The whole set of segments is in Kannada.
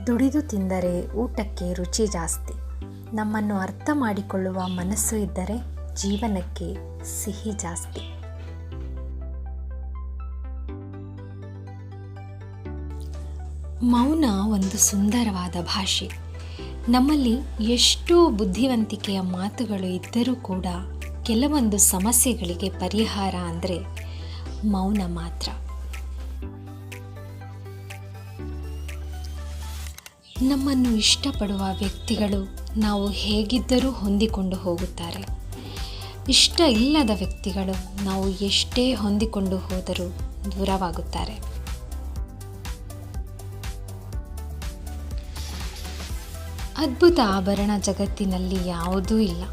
ದುಡಿದು ತಿಂದರೆ ಊಟಕ್ಕೆ ರುಚಿ ಜಾಸ್ತಿ. ನಮ್ಮನ್ನು ಅರ್ಥ ಮಾಡಿಕೊಳ್ಳುವ ಮನಸ್ಸು ಇದ್ದರೆ ಜೀವನಕ್ಕೆ ಸಿಹಿ ಜಾಸ್ತಿ. ಮೌನ ಒಂದು ಸುಂದರವಾದ ಭಾಷೆ. ನಮ್ಮಲ್ಲಿ ಎಷ್ಟೋ ಬುದ್ಧಿವಂತಿಕೆಯ ಮಾತುಗಳು ಇದ್ದರೂ ಕೂಡ ಕೆಲವೊಂದು ಸಮಸ್ಯೆಗಳಿಗೆ ಪರಿಹಾರ ಅಂದರೆ ಮೌನ ಮಾತ್ರ. ನಮ್ಮನ್ನು ಇಷ್ಟಪಡುವ ವ್ಯಕ್ತಿಗಳು ನಾವು ಹೇಗಿದ್ದರೂ ಹೊಂದಿಕೊಂಡು ಹೋಗುತ್ತಾರೆ. ಇಷ್ಟ ಇಲ್ಲದ ವ್ಯಕ್ತಿಗಳು ನಾವು ಎಷ್ಟೇ ಹೊಂದಿಕೊಂಡು ಹೋದರೂ ದೂರವಾಗುತ್ತಾರೆ. ಅದ್ಭುತ ಆಭರಣ ಜಗತ್ತಿನಲ್ಲಿ ಯಾವುದೂ ಇಲ್ಲ.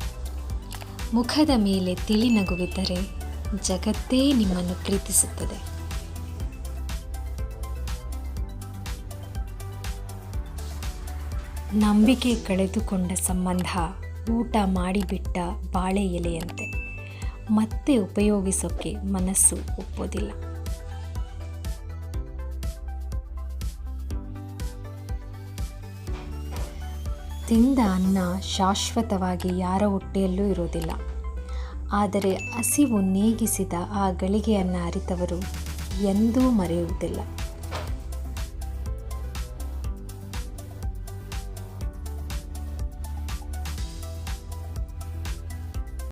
ಮುಖದ ಮೇಲೆ ತಿಳಿ ನಗುವಿದ್ದರೆ ಜಗತ್ತೇ ನಿಮ್ಮನ್ನು ಪ್ರೀತಿಸುತ್ತದೆ. ನಂಬಿಕೆ ಕಳೆದುಕೊಂಡ ಸಂಬಂಧ ಊಟ ಮಾಡಿಬಿಟ್ಟ ಬಾಳೆ ಎಲೆಯಂತೆ, ಮತ್ತೆ ಉಪಯೋಗಿಸೋಕ್ಕೆ ಮನಸ್ಸು ಒಪ್ಪೋದಿಲ್ಲ. ತಿಂದ ಅನ್ನ ಶಾಶ್ವತವಾಗಿ ಯಾರ ಹೊಟ್ಟೆಯಲ್ಲೂ ಇರೋದಿಲ್ಲ. ಆದರೆ ಹಸಿವು ನೀಗಿಸಿದ ಆ ಗಳಿಗೆಯನ್ನು ಅರಿತವರು ಎಂದೂ ಮರೆಯುವುದಿಲ್ಲ.